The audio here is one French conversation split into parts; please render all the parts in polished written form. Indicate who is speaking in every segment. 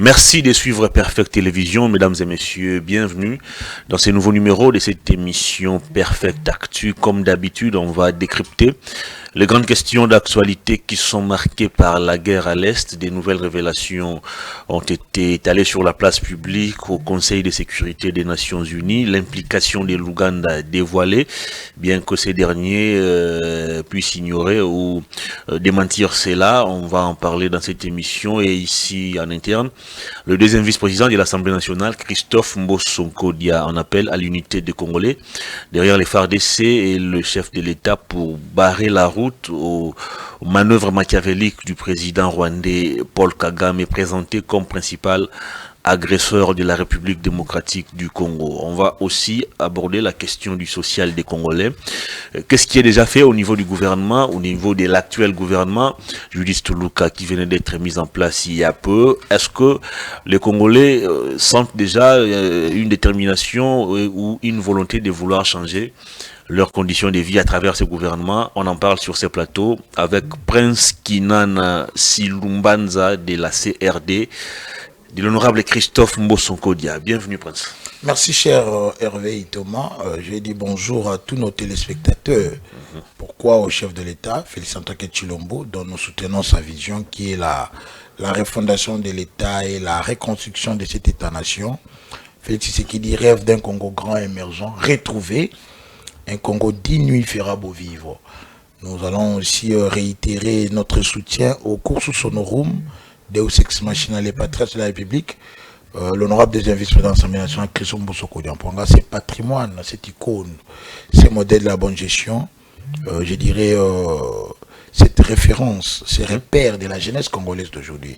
Speaker 1: Merci de suivre Perfect Télévision, mesdames et messieurs. Bienvenue dans ce nouveau numéro de cette émission Perfect Actu. Comme d'habitude, on va décrypter les grandes questions d'actualité qui sont marquées par la guerre à l'Est. Des nouvelles révélations ont été étalées sur la place publique au Conseil de sécurité des Nations Unies. L'implication de l'Ouganda dévoilée, bien que ces derniers puissent ignorer ou démentir cela. On va en parler dans cette émission et ici en interne. Le deuxième vice-président de l'Assemblée nationale, Christophe Mbosonko-Dia, en appelle à l'unité des Congolais derrière les FARDC et le chef de l'État pour barrer la route aux manœuvres machiavéliques du président rwandais Paul Kagame, présenté comme principal agresseur de la République démocratique du Congo. On va aussi aborder la question du social des Congolais. Qu'est-ce qui est déjà fait au niveau du gouvernement, au niveau de l'actuel gouvernement, Judith Tuluka, qui venait d'être mis en place il y a peu? Est-ce que les Congolais sentent déjà une détermination ou une volonté de vouloir changer leurs conditions de vie à travers ce gouvernement? On en parle sur ces plateaux avec Prince Kinana Silumbanza de la CRD, de l'honorable Christophe Mbosonko-Dia. Bienvenue, Prince.
Speaker 2: Merci, cher Hervé Thomas. Je dis bonjour à tous nos téléspectateurs. Pourquoi au chef de l'État, Félix Antoine Tshilombo, dont nous soutenons sa vision qui est la refondation de l'État et la reconstruction de cet État-nation. Félix Tshisekedi rêve d'un Congo grand émergent, retrouvé, un Congo digne où il fera beau vivre. Nous allons aussi réitérer notre soutien au Cursus Honorum Deus Ex Machina, les patriotes de la République, l'honorable deuxième vice-président de l'Assemblée nationale, Christophe Mbosonko-Dia. C'est patrimoine, c'est icône, c'est modèle de la bonne gestion, je dirais, cette référence, ces repères de la jeunesse congolaise d'aujourd'hui.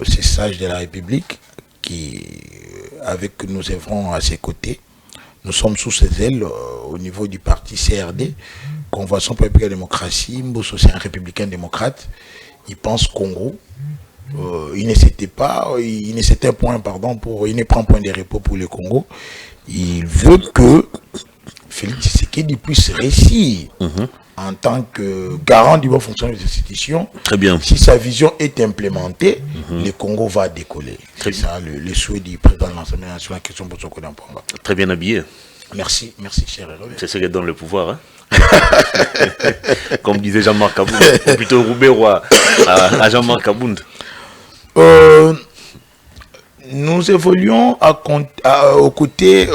Speaker 2: Ces sages de la République qui, avec nous œuvrons à ses côtés, nous sommes sous ses ailes au niveau du parti CRD, Convention pour la démocratie, Mbosso c'est un républicain démocrate. Il pense Congo. Il ne prend point de repos pour le Congo. Il veut que Félix Tshisekedi puisse réussir en tant que garant du bon fonctionnement des institutions.
Speaker 1: Très bien.
Speaker 2: Si sa vision est implémentée, le Congo va décoller. C'est ça le souhait du président de l'Assemblée nationale, Christophe Mbosonko-Dia.
Speaker 1: Très bien habillé.
Speaker 2: Merci, cher Hervé.
Speaker 1: C'est ce qui donne le pouvoir, hein? Comme disait Jean-Marc Kabound, ou plutôt Roubaix à Jean-Marc Kabound.
Speaker 2: Nous évoluons aux côtés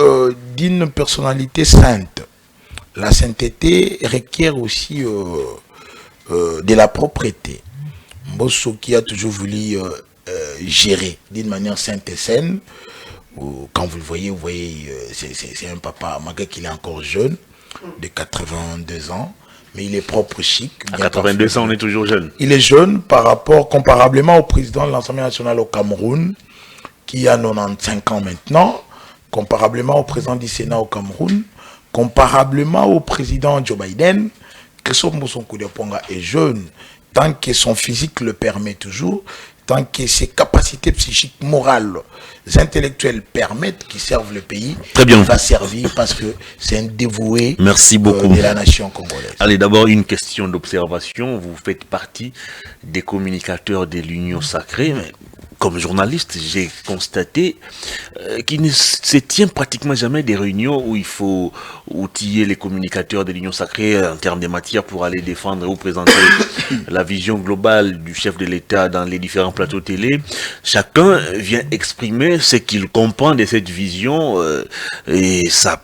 Speaker 2: d'une personnalité sainte. La sainteté requiert aussi de la propreté. Mbosso qui a toujours voulu gérer d'une manière sainte et saine. Quand vous le voyez, c'est un papa, malgré qu'il est encore jeune, de 82 ans, mais il est propre, chic.
Speaker 1: À 82 ans, on est toujours jeune.
Speaker 2: Il est jeune comparablement au président de l'Assemblée nationale au Cameroun, qui a 95 ans maintenant, comparablement au président du Sénat au Cameroun, comparablement au président Joe Biden. Christophe Mbosonko-Dia est jeune, tant que son physique le permet toujours, tant que ses capacités psychiques, morales, intellectuelles permettent qu'il serve le pays.
Speaker 1: Très bien.
Speaker 2: Il va servir parce que c'est un dévoué.
Speaker 1: Merci beaucoup.
Speaker 2: De la nation congolaise.
Speaker 1: Allez, d'abord une question d'observation. Vous faites partie des communicateurs de l'Union Sacrée. Mais comme journaliste, j'ai constaté qu'il ne se tient pratiquement jamais des réunions où il faut outiller les communicateurs de l'Union Sacrée en termes de matière pour aller défendre ou présenter la vision globale du chef de l'État dans les différents plateaux télé. Chacun vient exprimer ce qu'il comprend de cette vision et ça,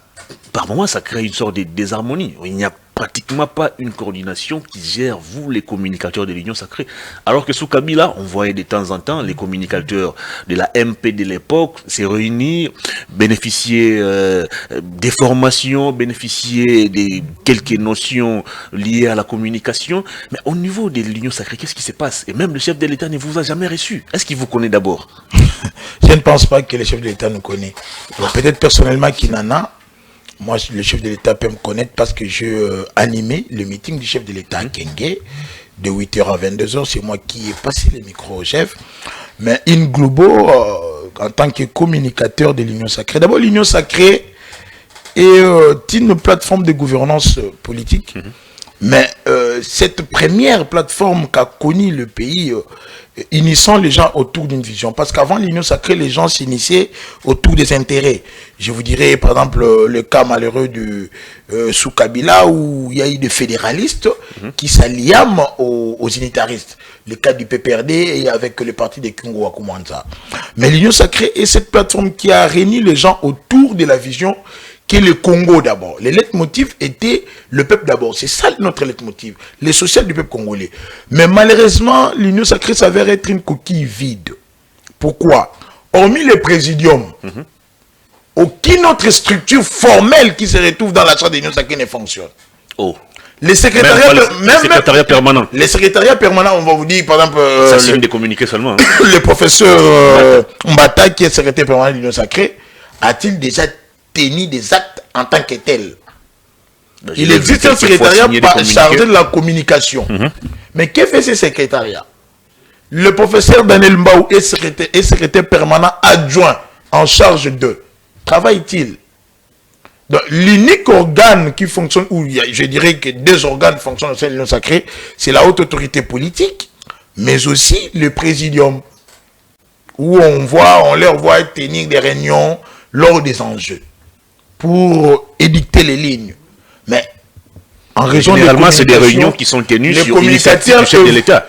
Speaker 1: par moments, ça crée une sorte de désharmonie. Il n'y a pratiquement pas une coordination qui gère, vous, les communicateurs de l'Union Sacrée. Alors que sous Kabila, on voyait de temps en temps les communicateurs de la MP de l'époque se réunir, bénéficier des formations, bénéficier de quelques notions liées à la communication. Mais au niveau de l'Union Sacrée, qu'est-ce qui se passe? Et même le chef de l'État ne vous a jamais reçu. Est-ce qu'il vous connaît d'abord?
Speaker 2: Je ne pense pas que le chef de l'État nous connaît. Peut-être personnellement qu'il en a. Moi, le chef de l'État peut me connaître parce que j'ai animé le meeting du chef de l'État à Kenge de 8h à 22h. C'est moi qui ai passé le micro au chef. Mais In Globo, en tant que communicateur de l'Union Sacrée, d'abord l'Union Sacrée est une plateforme de gouvernance politique. Mais cette première plateforme qu'a connue le pays, unissant les gens autour d'une vision. Parce qu'avant l'Union Sacrée, les gens s'initiaient autour des intérêts. Je vous dirais, par exemple, le cas malheureux de sous Kabila, où il y a eu des fédéralistes qui s'alliaient aux unitaristes. Le cas du PPRD et avec le parti des Kungo Wakumanza. Mais l'Union Sacrée est cette plateforme qui a réuni les gens autour de la vision qui est le Congo d'abord. Le leitmotiv était le peuple d'abord. C'est ça notre leitmotiv. Les social du peuple congolais. Mais malheureusement, l'Union Sacrée s'avère être une coquille vide. Pourquoi? Hormis le présidium, aucune autre structure formelle qui se retrouve dans la charte de l'Union Sacrée ne fonctionne.
Speaker 1: Oh.
Speaker 2: Les secrétariats,
Speaker 1: secrétariat permanent.
Speaker 2: Les secrétariats permanents, on va vous dire, par exemple...
Speaker 1: ça, c'est une des communiqués seulement. Hein.
Speaker 2: Le professeur Mbata, qui est secrétaire permanent de l'Union Sacrée, a-t-il déjà tenu des actes en tant que tel? Il existe un secrétariat chargé de la communication. Mais que fait ce secrétariat? Le professeur Daniel Mbaou est secrétaire permanent adjoint en charge de. Travaille-t-il? L'unique organe qui fonctionne, où je dirais que deux organes fonctionnent au sein de l'Union Sacrée, c'est la haute autorité politique, mais aussi le présidium, où on leur voit tenir des réunions lors des enjeux pour édicter les lignes. Mais en raison
Speaker 1: généralement, c'est des réunions qui sont tenues sur l'initiative du chef de l'État.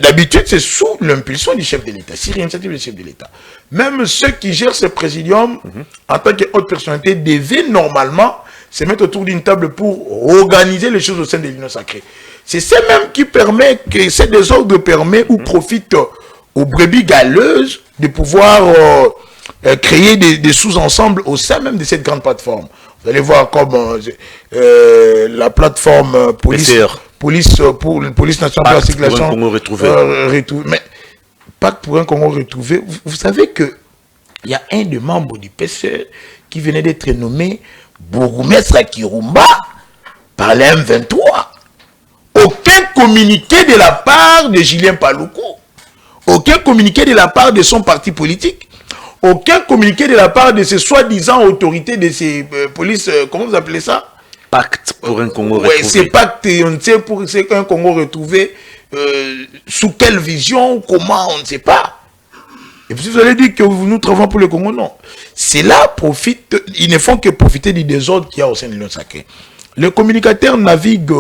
Speaker 2: D'habitude, c'est sous l'impulsion du chef de l'État, sur l'initiative du chef de l'État. Même ceux qui gèrent ce présidium, en tant que haute personnalité, devaient normalement se mettre autour d'une table pour organiser les choses au sein de l'Union Sacrée. C'est ça même qui permet, que ces désordres permettent ou profitent aux brebis galeuses de pouvoir créer des sous-ensembles au sein même de cette grande plateforme. Vous allez voir comme la plateforme police nationale de la circulation mais pas pour un Congo retrouvé. Vous savez que il y a un des membres du PCE qui venait d'être nommé bourgmestre à Kirumba par la M23. Aucun communiqué de la part de Julien Paluku, aucun communiqué de la part de son parti politique, aucun communiqué de la part de ces soi-disant autorités de ces polices, comment vous appelez ça?
Speaker 1: Pacte pour un Congo retrouvé.
Speaker 2: Oui, c'est pacte, on ne sait pour un Congo retrouvé, sous quelle vision, comment, on ne sait pas. Et puis vous allez dire que nous travaillons pour le Congo, non. C'est là, ils ne font que profiter du désordre qu'il y a au sein de l'Union Sacrée. Les communicateurs naviguent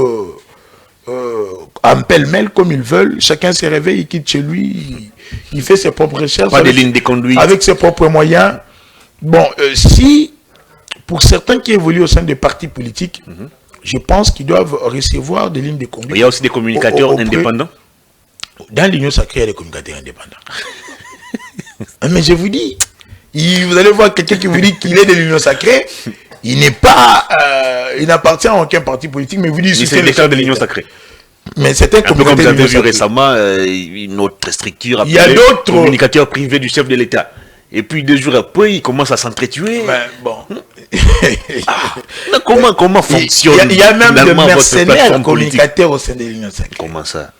Speaker 2: en pêle-mêle comme ils veulent, chacun se réveille, il quitte chez lui, il fait ses propres recherches.
Speaker 1: Pas de ligne de conduite.
Speaker 2: Avec ses propres moyens. Bon, si... Pour certains qui évoluent au sein des partis politiques, je pense qu'ils doivent recevoir des lignes de conduite.
Speaker 1: Il y a aussi des communicateurs indépendants.
Speaker 2: Dans l'Union Sacrée, il y a des communicateurs indépendants. Mais je vous dis, vous allez voir quelqu'un qui vous dit qu'il est de l'Union Sacrée, il n'est pas, il n'appartient à aucun parti politique, mais vous dit
Speaker 1: c'est le cas de l'Union Sacrée.
Speaker 2: Mais c'est un
Speaker 1: communicateur. Comme vous avez vu récemment, une autre structure appelée communicateur privé du chef de l'État. Et puis 2 jours après, ils commencent à s'entretuer.
Speaker 2: Ben, bon.
Speaker 1: Comment fonctionne?
Speaker 2: Il y a même des mercenaires communicateurs au sein de l'Union Sacrée.
Speaker 1: Comment ça?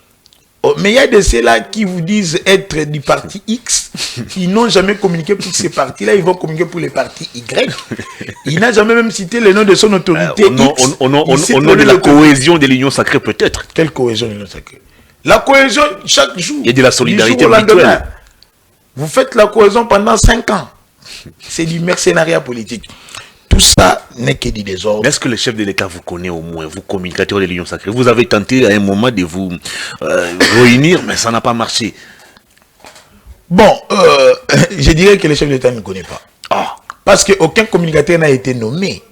Speaker 2: Oh, mais il y a de ceux-là qui vous disent être du parti X. Ils n'ont jamais communiqué pour ces partis-là. Ils vont communiquer pour les partis Y. Il n'a jamais même cité le nom de son autorité X.
Speaker 1: Au nom de la cohésion de l'Union Sacrée, peut-être.
Speaker 2: Quelle cohésion de l'Union Sacrée? La cohésion, chaque jour.
Speaker 1: Il y a de la solidarité mutuelle.
Speaker 2: Vous faites la cohésion pendant 5 ans. C'est du mercenariat politique. Tout ça n'est que du désordre.
Speaker 1: Est-ce que le chef de l'État vous connaît au moins, vous communicateurs de l'Union Sacrée? Vous avez tenté à un moment de vous réunir, mais ça n'a pas marché.
Speaker 2: Bon, je dirais que le chef de l'État ne connaît pas. Parce qu'aucun communicateur n'a été nommé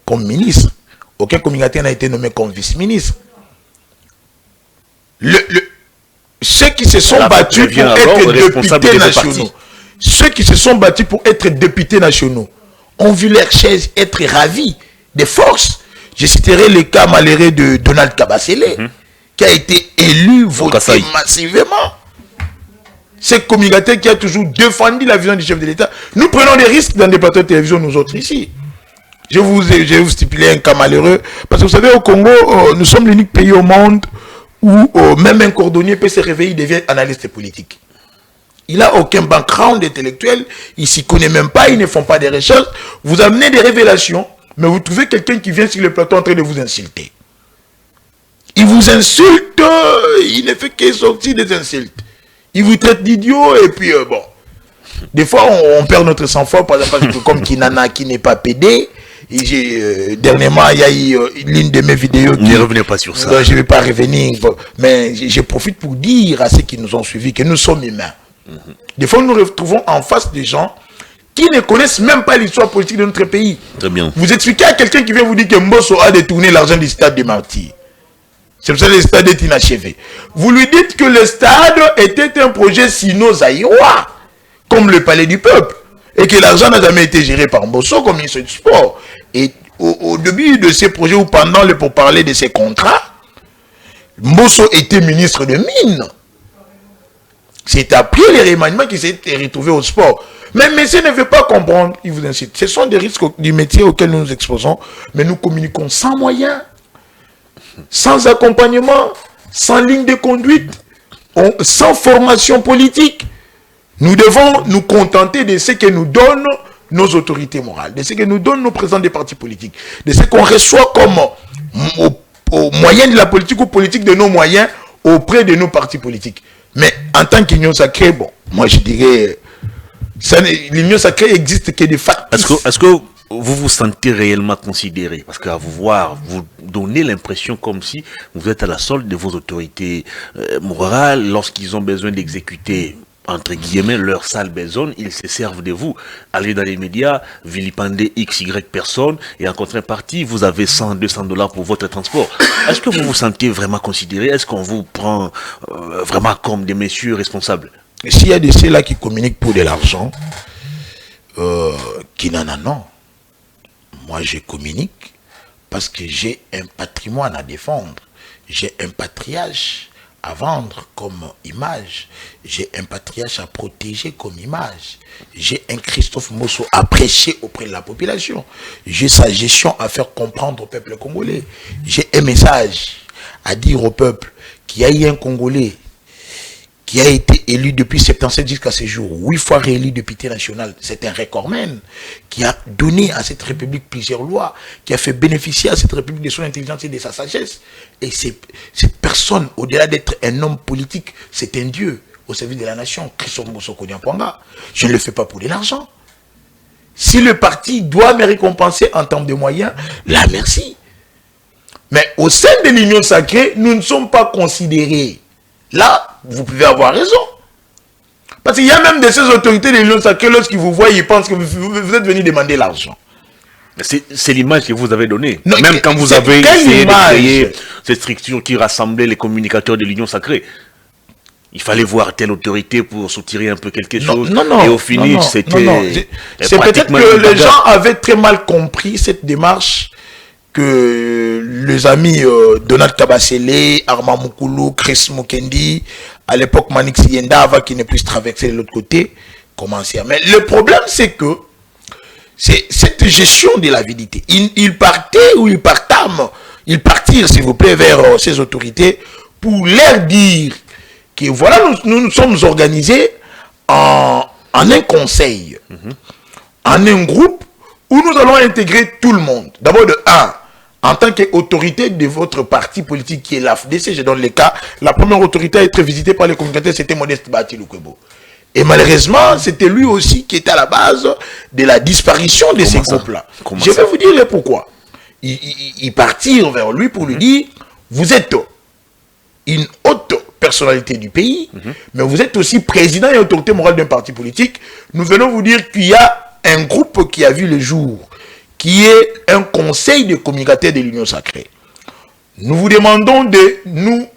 Speaker 2: comme ministre. Aucun communicateur n'a été nommé comme vice-ministre. Ceux qui se sont battus pour être députés nationaux, ceux qui se sont battus pour être députés nationaux, ont vu leur chaise être ravie de force. Je citerai le cas malheureux de Donald Kabasele, qui a été élu, voté massivement. Ce communicateur qui a toujours défendu la vision du chef de l'État. Nous prenons des risques dans des plateaux de télévision, nous autres ici. Je vais vous stipuler un cas malheureux. Parce que vous savez, au Congo, nous sommes l'unique pays au monde où même un cordonnier peut se réveiller, il devient analyste politique. Il n'a aucun background intellectuel, il ne s'y connaît même pas, ils ne font pas des recherches. Vous amenez des révélations, mais vous trouvez quelqu'un qui vient sur le plateau en train de vous insulter. Il vous insulte, il ne fait que sortir des insultes. Il vous traite d'idiot et puis bon. Des fois, on perd notre sang-froid, par exemple, comme Kinana qui n'est pas pédé. Dernièrement, il y a eu l'une de mes vidéos qui...
Speaker 1: Ne revenez pas sur ça.
Speaker 2: Je ne vais pas revenir, mais je profite pour dire à ceux qui nous ont suivis que nous sommes humains. Des fois, nous nous retrouvons en face des gens qui ne connaissent même pas l'histoire politique de notre pays.
Speaker 1: Très bien.
Speaker 2: Vous expliquez à quelqu'un qui vient vous dire que Mbosso a détourné l'argent du stade des Martyrs. C'est pour ça que le stade est inachevé. Vous lui dites que le stade était un projet sino-zaïrois, comme le palais du peuple, et que l'argent n'a jamais été géré par Mbosso comme ministre du sport. Et au début de ces projets ou pendant le pourparler de ces contrats, Mbosso était ministre de Mines. C'est après les remaniements qu'il s'est retrouvé au sport. Mais monsieur ne veut pas comprendre, il vous incite. Ce sont des risques du métier auxquels nous nous exposons, mais nous communiquons sans moyens, sans accompagnement, sans ligne de conduite, sans formation politique. Nous devons nous contenter de ce que nous donnent nos autorités morales, de ce que nous donnent nos présidents des partis politiques, de ce qu'on reçoit comme au moyen de la politique ou politique de nos moyens auprès de nos partis politiques. Mais en tant qu'union sacrée, bon, moi je dirais, l'union sacrée existe que des facteurs.
Speaker 1: Est-ce que vous vous sentez réellement considéré? Parce qu'à vous voir, vous donnez l'impression comme si vous êtes à la solde de vos autorités morales. Lorsqu'ils ont besoin d'exécuter, entre guillemets, leur sale besogne, ils se servent de vous. Allez dans les médias, vilipender X, Y personnes, et en contrepartie, vous avez 100, 200 $ pour votre transport. Est-ce que vous vous sentez vraiment considéré? Est-ce qu'on vous prend vraiment comme des messieurs responsables?
Speaker 2: S'il y a de ceux-là qui communiquent pour de l'argent, qui n'en a non. Moi, je communique parce que j'ai un patrimoine à défendre. J'ai un patriarche à vendre comme image. J'ai un patriarche à protéger comme image. J'ai un Christophe Mbosso à prêcher auprès de la population. J'ai sa gestion à faire comprendre au peuple congolais. J'ai un message à dire au peuple qu'il y a eu un Congolais qui a été élu depuis 77 jusqu'à ce jour, 8 fois réélu député national. C'est un recordman qui a donné à cette République plusieurs lois, qui a fait bénéficier à cette République de son intelligence et de sa sagesse. Et cette personne, au-delà d'être un homme politique, c'est un dieu au service de la nation, Christophe Mbosso Kodiampwanga. Je ne le fais pas pour de l'argent. Si le parti doit me récompenser en termes de moyens, là, merci. Mais au sein de l'union sacrée, nous ne sommes pas considérés. Là, vous pouvez avoir raison. Parce qu'il y a même de ces autorités de l'Union sacrée, lorsqu'ils vous voient, ils pensent que vous êtes venu demander l'argent.
Speaker 1: C'est l'image que vous avez donnée.
Speaker 2: Non,
Speaker 1: même quand vous avez essayé de créer cette structure qui rassemblait les communicateurs de l'Union sacrée. Il fallait voir telle autorité pour soutirer un peu quelque chose.
Speaker 2: Non,
Speaker 1: et au final, c'était...
Speaker 2: C'est peut-être que les gens avaient très mal compris cette démarche que les amis Donald Kabasele, Armand Moukoulou, Chris Mukendi, à l'époque Manik Siyenda, avant qu'ils ne puissent traverser de l'autre côté, commencer. Mais le problème, c'est que c'est cette gestion de l'avidité. Ils partaient ou ils partirent, s'il vous plaît, vers ces autorités pour leur dire que voilà, nous nous sommes organisés en un conseil, en un groupe où nous allons intégrer tout le monde. D'abord de 1, en tant qu'autorité de votre parti politique qui est l'AFDC, je donne les cas, la première autorité à être visitée par les communicateurs, c'était Modeste Bahati Lukwebo. Et malheureusement, c'était lui aussi qui était à la base de la disparition de ces groupes-là. Je vais vous dire le pourquoi. Ils partirent vers lui pour lui dire, vous êtes une haute personnalité du pays, mais vous êtes aussi président et autorité morale d'un parti politique. Nous venons vous dire qu'il y a un groupe qui a vu le jour, qui est un conseil de communicateurs de l'Union sacrée. Nous vous demandons de nous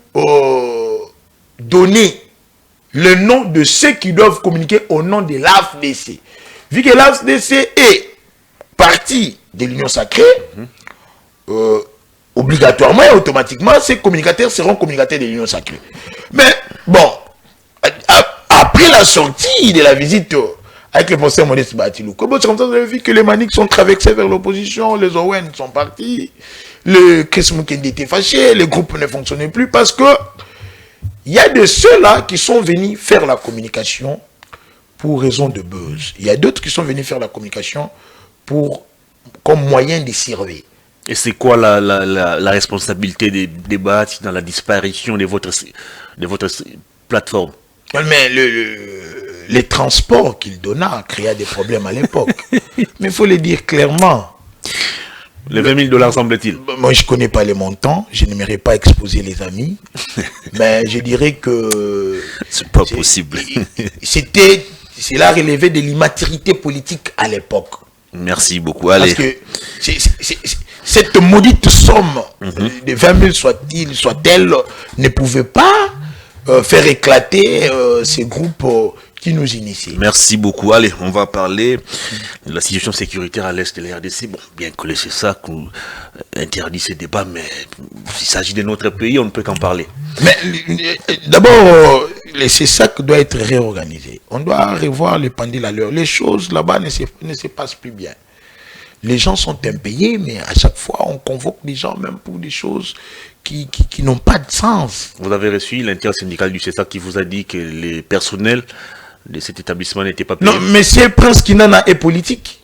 Speaker 2: donner le nom de ceux qui doivent communiquer au nom de l'AFDC. Vu que l'AFDC est partie de l'Union sacrée, obligatoirement et automatiquement, ces communicateurs seront communicateurs de l'Union sacrée. Mais bon, après la sortie de la visite avec le professeur Modeste Batilou. C'est comme ça que vous avez vu que les Maniques sont traversés vers l'opposition, les Owen sont partis, le Chris Mukendi était fâché, les groupes ne fonctionnaient plus parce que il y a de ceux-là qui sont venus faire la communication pour raison de buzz. Il y a d'autres qui sont venus faire la communication comme moyen de surveiller.
Speaker 1: Et c'est quoi la responsabilité des débats dans la disparition de votre plateforme?
Speaker 2: Mais les transports qu'il donna créaient des problèmes à l'époque. Mais il faut le dire clairement.
Speaker 1: Les 20 000 $, semble-t-il.
Speaker 2: Moi, je ne connais pas les montants. Je n'aimerais pas exposer les amis. Mais je dirais que...
Speaker 1: C'est pas possible.
Speaker 2: Cela relevait de l'immaturité politique à l'époque.
Speaker 1: Merci beaucoup. Allez.
Speaker 2: Parce que cette maudite somme de 20 000 soit-elle ne pouvait pas faire éclater ces groupes qui nous initient.
Speaker 1: Merci beaucoup. Allez, on va parler de la situation sécuritaire à l'est de la RDC. Bon, bien que c'est ça qu'on interdit ces débats, mais s'il s'agit de notre pays, on ne peut qu'en parler.
Speaker 2: Mais d'abord, le CESAC doit être réorganisé. On doit revoir les pendules à l'heure. Les choses là-bas ne se passent plus bien. Les gens sont impayés, mais à chaque fois, on convoque des gens même pour des choses qui n'ont pas de sens.
Speaker 1: Vous avez reçu l'intersyndical du CESAC qui vous a dit que les personnels de cet établissement n'étaient pas payés.
Speaker 2: Non, mais c'est Prince Kinana est politique.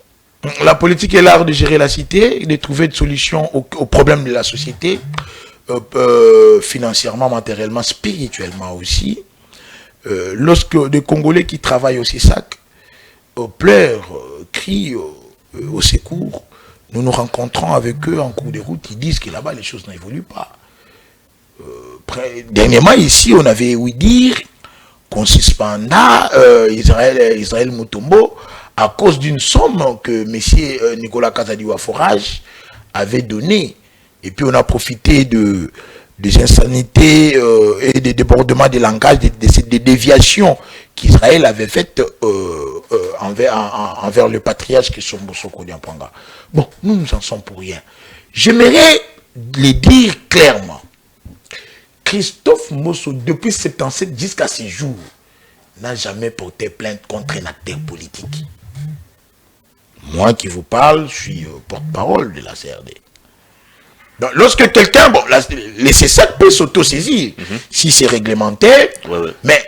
Speaker 2: La politique est l'art de gérer la cité, de trouver des solutions aux problèmes de la société, financièrement, matériellement, spirituellement aussi. Lorsque des Congolais qui travaillent au CESAC pleurent, crient au secours, nous nous rencontrons avec eux en cours de route, ils disent que là-bas les choses n'évoluent pas. Dernièrement ici, on avait ouï dire qu'on suspenda Israël Mutombo à cause d'une somme que M. Nicolas Kazadiwa Forage avait donnée. Et puis on a profité des insanités et des débordements de langage, des déviations qu'Israël avait faites envers le patriarche qui sont Bosoko Diampanga. Bon, nous en sommes pour rien. J'aimerais le dire clairement. Christophe Mosso, depuis 77 jusqu'à ce jour, n'a jamais porté plainte contre un acteur politique. Moi qui vous parle, je suis porte-parole de la CRD. Donc, lorsque quelqu'un, bon, le CESAC peut s'auto-saisir si c'est réglementaire, mais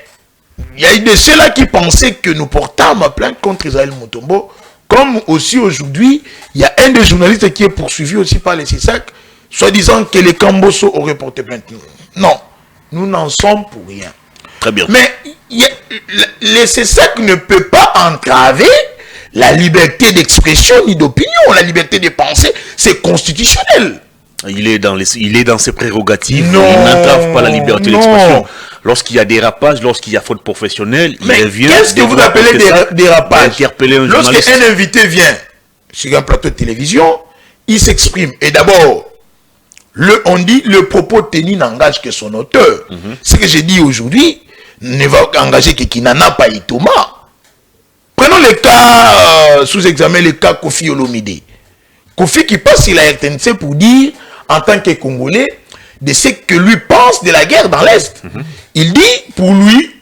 Speaker 2: il y a eu de ceux-là qui pensaient que nous portâmes plainte contre Israël Mutombo, comme aussi aujourd'hui, il y a un des journalistes qui est poursuivi aussi par le CESAC, soi-disant que les Kamboso auraient porté plainte. Non, nous n'en sommes pour rien.
Speaker 1: Très bien.
Speaker 2: Mais le CESAC ne peut pas entraver la liberté d'expression ni d'opinion, la liberté de penser, c'est constitutionnel.
Speaker 1: Il est dans ses prérogatives. Non, il n'entrave pas la liberté d'expression. Lorsqu'il y a dérapage, lorsqu'il y a faute professionnelle, il revient.
Speaker 2: Qu'est-ce que vous appelez dérapage? Lorsqu'un invité vient sur un plateau de télévision, il s'exprime. Et d'abord, on dit le propos tenu n'engage que son auteur. Ce que j'ai dit aujourd'hui ne va engager que Kinana Païtoma. Prenons le cas sous examen, le cas Kofi Olomide. Kofi qui passe sur la RTNC pour dire, en tant que Congolais, de ce que lui pense de la guerre dans l'Est. Il dit, pour lui,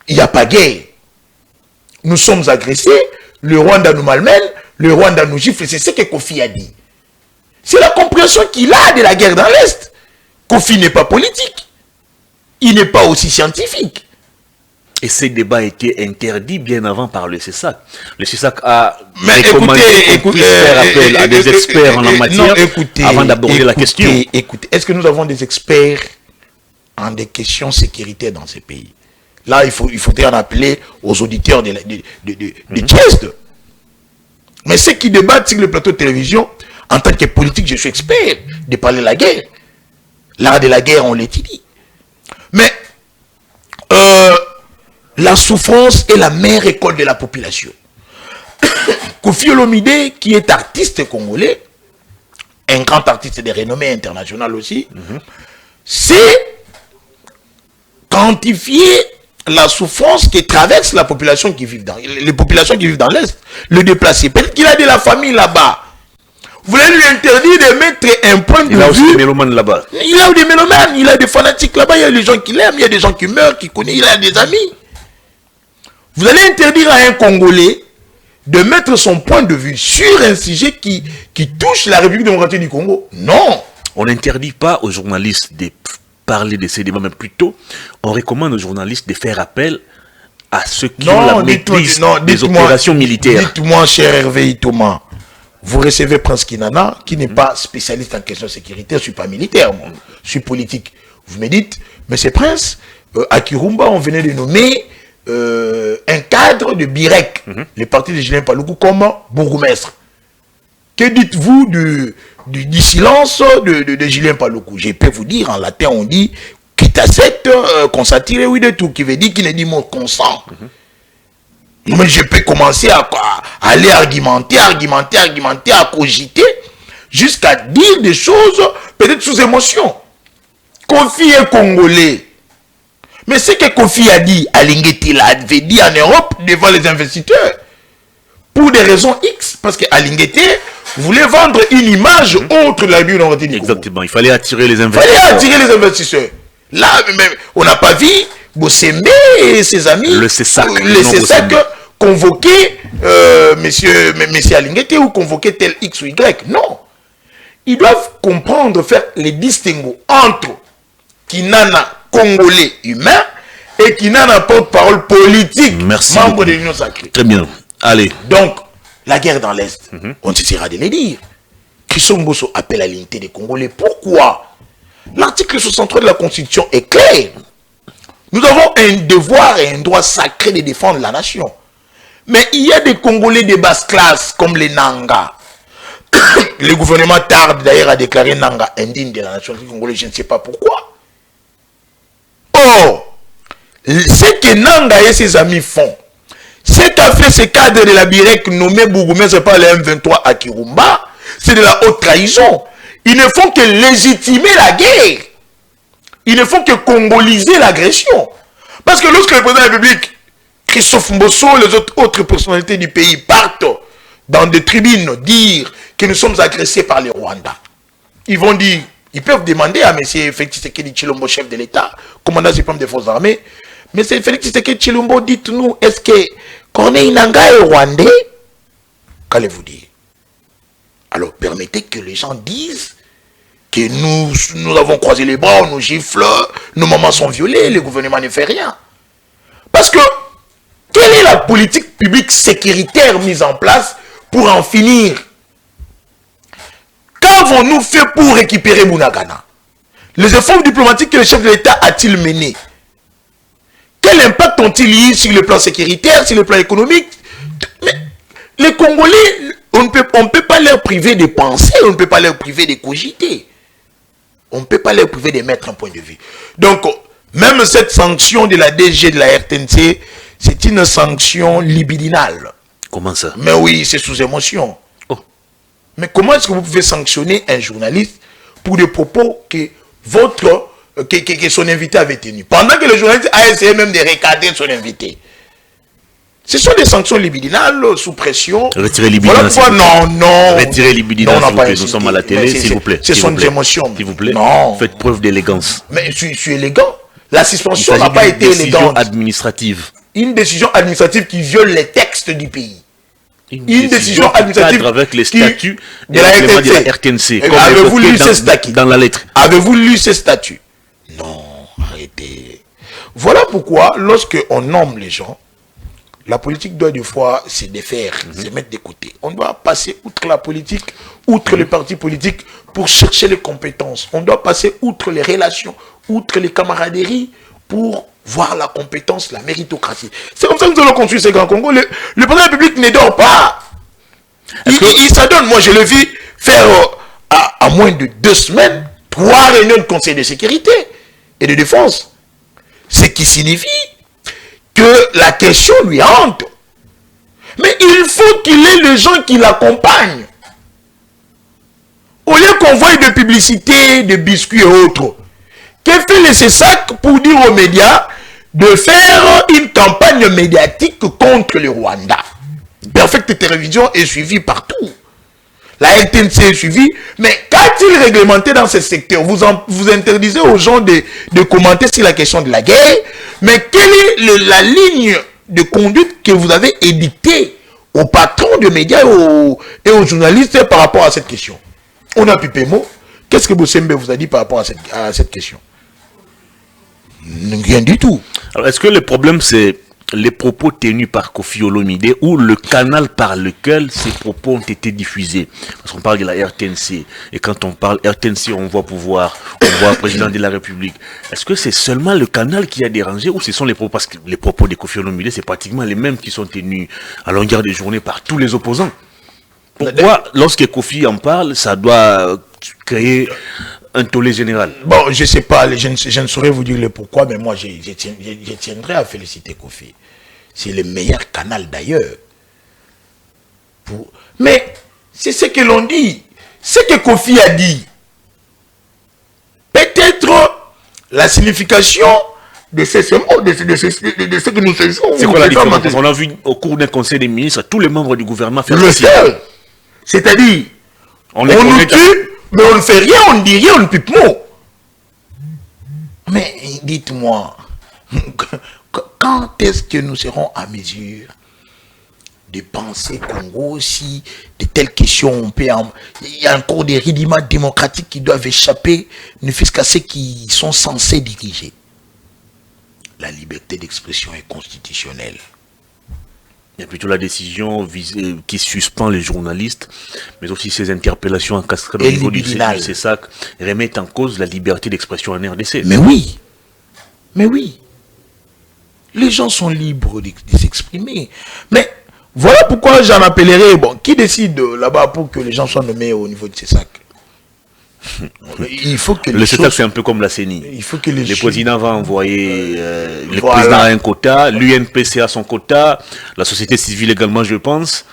Speaker 2: il n'y a pas guerre. Nous sommes agressés, le Rwanda nous malmène, le Rwanda nous gifle, c'est ce que Kofi a dit. C'est la compréhension qu'il a de la guerre dans l'Est. Kofi n'est pas politique. Il n'est pas aussi scientifique.
Speaker 1: Et ces débats étaient interdits bien avant par le CESAC. Le CESAC a
Speaker 2: recommandé qu'on puisse
Speaker 1: faire appel à des experts en la matière avant d'aborder la question.
Speaker 2: Écoutez, est-ce que nous avons des experts en des questions sécuritaires dans ces pays? Là, il faudrait en appeler aux auditeurs de Thiès. Mais ceux qui débattent sur le plateau de télévision, en tant que politique, je suis expert de parler de la guerre. L'art de la guerre, on l'étudie. Mais la souffrance est la meilleure école de la population. Kofi Olomide, qui est artiste congolais, un grand artiste de renommée internationale aussi, c'est quantifier la souffrance qui traverse la population qui vit les populations qui vivent dans l'Est, le déplacer. Peut-être qu'il a de la famille là-bas. Vous voulez lui interdire de mettre un point de vue.
Speaker 1: Il a aussi des mélomanes là-bas.
Speaker 2: Il a des mélomanes, il a des fanatiques là-bas, il y a des gens qui l'aiment, il y a des gens qui meurent, qui connaissent, il a des amis. Vous allez interdire à un Congolais de mettre son point de vue sur un sujet qui touche la République démocratique du Congo. Non.
Speaker 1: On n'interdit pas aux journalistes de parler de ces débats, mais plutôt, on recommande aux journalistes de faire appel à ceux qui ont la maîtrise des opérations militaires.
Speaker 2: Dites-moi, cher Hervé Itoma, vous recevez Prince Kinana, qui n'est pas spécialiste en questions sécuritaires, je ne suis pas militaire, moi, je suis politique. Vous me dites, mais c'est Prince, à Kirumba, on venait de nommer un cadre de Birek, le parti de Julien Paluku, comme bourgmestre. Que dites-vous du silence de Julien Paluku? Je peux vous dire, en latin, on dit quitasset consatire oui de tout, qui veut dire qu'il ne dit mot consent. Mais je peux commencer à aller argumenter, à cogiter, jusqu'à dire des choses peut-être sous émotion. Kofi est congolais. Mais ce que Kofi a dit à Lingeti, avait dit en Europe devant les investisseurs, pour des raisons X, parce qu'à Lingeti voulait vendre une image autre de la République démocratique du Congo.
Speaker 1: Exactement, il fallait attirer les investisseurs.
Speaker 2: Là, même, on n'a pas vu Bossembe et ses amis,
Speaker 1: le CESAC
Speaker 2: convoquer monsieur Alingete ou convoquer tel X ou Y. Non. Ils doivent comprendre, faire les distinguos entre Kinana congolais humain et Kinana porte-parole politique, membre de l'Union sacrée.
Speaker 1: Très bien. Allez.
Speaker 2: Donc, la guerre dans l'Est, on essaiera de le dire. Christophe Mbosso appelle à l'unité des Congolais. Pourquoi? L'article 63 de la Constitution est clair. Nous avons un devoir et un droit sacré de défendre la nation. Mais il y a des Congolais de basse classe, comme les Nanga. Le gouvernement tarde d'ailleurs à déclarer Nanga indigne de la nation congolaise, je ne sais pas pourquoi. Or, ce que Nanga et ses amis font, ce qu'a fait ce cadre de la Birek nommé bourgmestre par le M23 à Kirumba, c'est de la haute trahison. Ils ne font que légitimer la guerre. Ils ne font que congoliser l'agression. Parce que lorsque le président de la République, Christophe Mbosso, les autres personnalités du pays partent dans des tribunes dire que nous sommes agressés par les Rwandais, ils vont dire, ils peuvent demander à M. Félix Tshisekedi Tshilombo, chef de l'État, commandant suprême des forces armées, mais c'est Félix Tshisekedi Tshilombo, dites-nous, est-ce que Corneille Nangaa est rwandais? Qu'allez-vous dire? Alors permettez que les gens disent que nous avons croisé les bras, on nous gifle, nos mamans sont violées, le gouvernement ne fait rien. Parce que, quelle est la politique publique sécuritaire mise en place pour en finir? Qu'avons-nous fait pour récupérer Bunagana? Les efforts diplomatiques que le chef de l'État a-t-il menés? Quel impact ont-ils eu sur le plan sécuritaire, sur le plan économique? Mais les Congolais, on ne peut pas leur priver de penser, on ne peut pas leur priver de cogiter. On ne peut pas leur priver de mettre un point de vue. Donc, même cette sanction de la DG de la RTNC, c'est une sanction libidinale.
Speaker 1: Comment ça?
Speaker 2: Mais oui, c'est sous émotion.
Speaker 1: Oh.
Speaker 2: Mais comment est-ce que vous pouvez sanctionner un journaliste pour des propos que son invité avait tenus, pendant que le journaliste a essayé même de recadrer son invité? Ce sont des sanctions libidinales sous pression.
Speaker 1: Retirez libidinal.
Speaker 2: Voilà non.
Speaker 1: Retirez libidinal, s'il vous plaît. Nous sommes à la télé, s'il vous plaît.
Speaker 2: Ce sont des émotions.
Speaker 1: S'il vous plaît.
Speaker 2: Non.
Speaker 1: Faites preuve d'élégance.
Speaker 2: Mais je suis élégant. La suspension n'a pas été élégante.
Speaker 1: Administrative.
Speaker 2: Une décision administrative qui viole les textes du pays. Une décision administrative
Speaker 1: avec les statuts
Speaker 2: de la
Speaker 1: RTNC.
Speaker 2: Avez-vous lu ces statuts
Speaker 1: dans la lettre?
Speaker 2: Avez-vous lu ces statuts? Non, arrêtez. Voilà pourquoi, lorsque on nomme les gens, la politique doit des fois se défaire, se mettre de côté. On doit passer outre la politique, outre les partis politiques, pour chercher les compétences. On doit passer outre les relations, outre les camaraderies, pour voir la compétence, la méritocratie. C'est comme ça que nous allons construire ce Grand Congo. Le président de la République ne dort pas. Il s'adonne. Moi, je l'ai vu faire à moins de 2 semaines 3 réunions de conseil de sécurité et de défense. Ce qui signifie que la question lui hante. Mais il faut qu'il ait les gens qui l'accompagnent. Au lieu qu'on voie de publicité, de biscuits et autres, que fait le CESAC pour dire aux médias de faire une campagne médiatique contre le Rwanda? Perfect Télévision est suivie partout. La RTNC est suivie. Mais qu'a-t-il réglementé dans ce secteur? Vous interdisez aux gens de commenter sur la question de la guerre. Mais quelle est la ligne de conduite que vous avez édictée aux patrons de médias et aux journalistes par rapport à cette question. On a Pipemo. Qu'est-ce que Bossembe vous a dit par rapport à cette question? Rien du tout.
Speaker 1: Alors, est-ce que le problème, c'est les propos tenus par Kofi Olomide ou le canal par lequel ces propos ont été diffusés? Parce qu'on parle de la RTNC, et quand on parle RTNC, on voit pouvoir, on voit président de la République. Est-ce que c'est seulement le canal qui a dérangé, ou ce sont les propos? Parce que les propos de Kofi Olomide, c'est pratiquement les mêmes qui sont tenus à longueur de journée par tous les opposants. Pourquoi, lorsque Kofi en parle, ça doit créer un tollé général?
Speaker 2: Bon, je ne sais pas, je ne saurais vous dire le pourquoi, mais moi, je tiendrai à féliciter Kofi. C'est le meilleur canal d'ailleurs. Mais c'est ce que l'on dit. Ce que Kofi a dit. Peut-être la signification de ces mots, de ce que nous faisons.
Speaker 1: C'est quoi la différence? On a vu au cours d'un conseil des ministres, tous les membres du gouvernement faire
Speaker 2: le seul. C'est-à-dire, on nous tue, mais on ne fait rien, on ne dit rien, on ne pipe mot. Mais dites-moi, quand est-ce que nous serons à mesure de penser Congo si de telles questions, il y a encore des rudiments démocratiques qui doivent échapper, ne fût-ce qu'à ceux qui sont censés diriger? La liberté d'expression est constitutionnelle.
Speaker 1: Il y a plutôt la décision qui suspend les journalistes, mais aussi ces interpellations en cascade au niveau du CESAC remettent en cause la liberté d'expression en RDC.
Speaker 2: Mais oui, les gens sont libres de s'exprimer. Mais voilà pourquoi j'en appellerai, bon, qui décide là-bas pour que les gens soient nommés au niveau du CESAC? Il faut que
Speaker 1: le CESAC, c'est un peu comme la CENI.
Speaker 2: Il faut que le
Speaker 1: président va envoyer, le président a un quota, l'UNPC a son quota, la société civile également, je pense.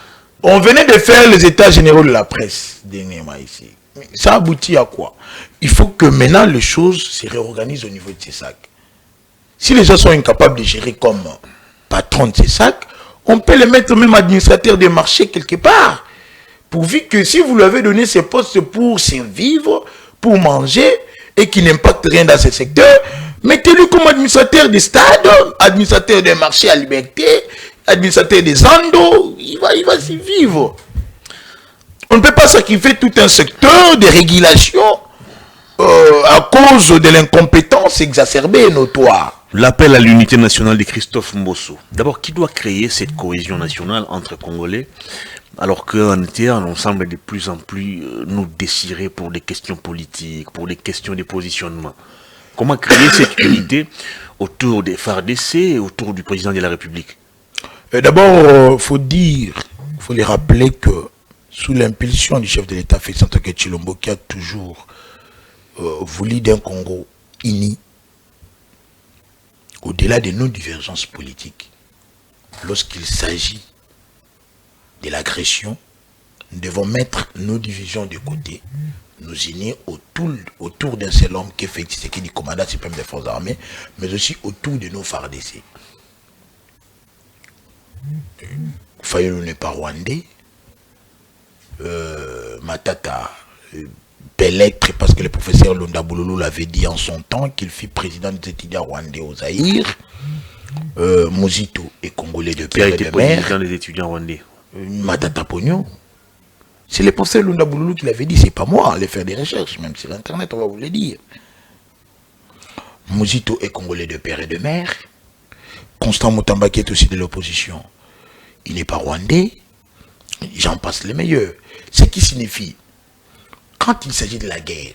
Speaker 2: On venait de faire les états généraux de la presse dernièrement ici. Ça aboutit à quoi? Il faut que maintenant les choses se réorganisent au niveau de CESAC. Si les gens sont incapables de gérer comme patron de CESAC, on peut les mettre même administrateur des marchés quelque part. Pourvu que si vous lui avez donné ces postes pour survivre, pour manger, et qui n'impacte rien dans ce secteur, mettez-le comme administrateur des stades, administrateur des marchés à liberté, administrateur des Andos, il va survivre. On ne peut pas sacrifier tout un secteur de régulation à cause de l'incompétence exacerbée et notoire.
Speaker 1: L'appel à l'unité nationale de Christophe Mbosso. D'abord, qui doit créer cette cohésion nationale entre Congolais, alors qu'en interne, on semble de plus en plus nous désirer pour des questions politiques, pour des questions de positionnement? Comment créer cette unité autour des FARDC et autour du président de la République?
Speaker 2: D'abord, il faut les rappeler que sous l'impulsion du chef de l'État, Félix Antoine Tshilombo, qui a toujours voulu d'un Congo uni, au-delà de nos divergences politiques, lorsqu'il s'agit de l'agression, nous devons mettre nos divisions de côté, nous unir autour d'un seul homme qui est Félix Tshisekedi, commandant suprême des forces armées, mais aussi autour de nos FARDC. Fayulu n'est pas rwandais, Matata peut l'être parce que le professeur Londa Boulolo l'avait dit en son temps qu'il fut président des étudiants rwandais au Zaïre. Mozito est congolais de père et de mère. Qui a été président
Speaker 1: des étudiants rwandais?
Speaker 2: Matata Pogno. C'est le professeur Londa Boulolo qui l'avait dit, c'est pas moi, allez faire des recherches, même sur internet, on va vous le dire. Mozito est congolais de père et de mère. Constant Mutamba qui est aussi de l'opposition. Il n'est pas rwandais. J'en passe les meilleurs. Ce qui signifie, quand il s'agit de la guerre,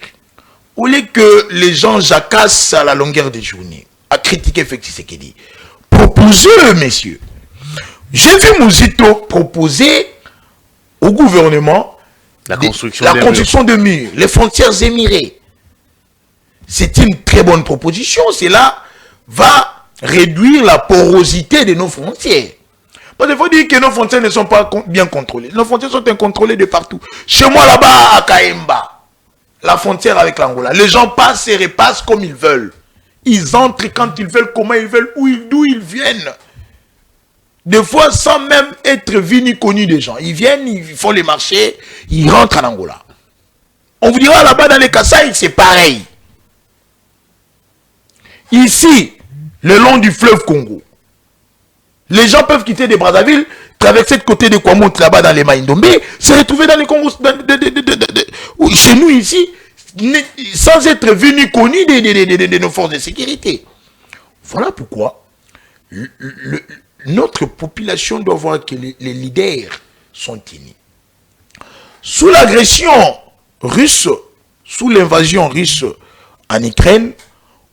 Speaker 2: au lieu que les gens jacassent à la longueur des journées, à critiquer Félix Tshisekedi, proposez-le, messieurs. J'ai vu Mozito proposer au gouvernement
Speaker 1: la
Speaker 2: construction de murs, les frontières émirées. C'est une très bonne proposition. Cela va réduire la porosité de nos frontières. Parce qu'il faut dire que nos frontières ne sont pas bien contrôlées. Nos frontières sont incontrôlées de partout. Chez moi, là-bas, à Kaemba, la frontière avec l'Angola, les gens passent et repassent comme ils veulent. Ils entrent quand ils veulent, comment ils veulent, d'où ils viennent. Des fois, sans même être vus ni connus des gens. Ils viennent, ils font les marchés, ils rentrent en Angola. On vous dira là-bas dans les Kasaï, c'est pareil. Ici, le long du fleuve Congo, les gens peuvent quitter des Brazzaville, traverser de côté de Kwamont là-bas dans les Maïndombe, se retrouver dans les Congos, chez nous ici, sans être venu connu de nos forces de sécurité. Voilà pourquoi notre population doit voir que les leaders sont unis. Sous l'agression russe, sous l'invasion russe en Ukraine,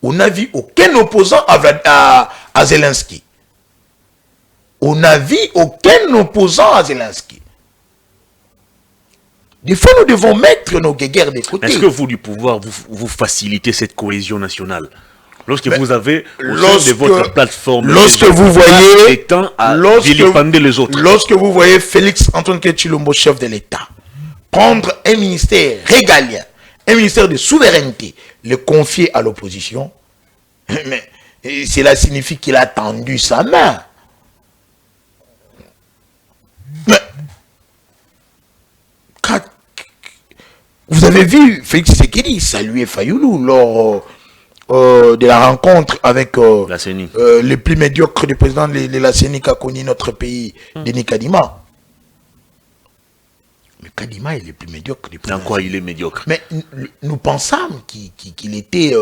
Speaker 2: on n'a vu aucun opposant à Zelensky. On n'a vu aucun opposant à Zelensky. Des fois, nous devons mettre nos guerres de côté.
Speaker 1: Est-ce que vous, du pouvoir, vous facilitez cette cohésion nationale? Lorsque vous avez, au sein de votre plateforme,
Speaker 2: lorsque vous voyez,
Speaker 1: étant à vilipender les autres.
Speaker 2: Lorsque vous voyez Félix Antoine Tshilombo, chef de l'État, prendre un ministère régalien, un ministère de souveraineté, le confier à l'opposition, mais cela signifie qu'il a tendu sa main. Mais, vous avez vu Félix Tshisekedi saluer Fayoulou lors de la rencontre avec
Speaker 1: la CENI.
Speaker 2: le plus médiocre du président de la CENI qu'a connu notre pays, Denis Kadima. Mais Kadima est le plus médiocre du président.
Speaker 1: Dans quoi il est médiocre?
Speaker 2: Mais nous pensâmes qu'il était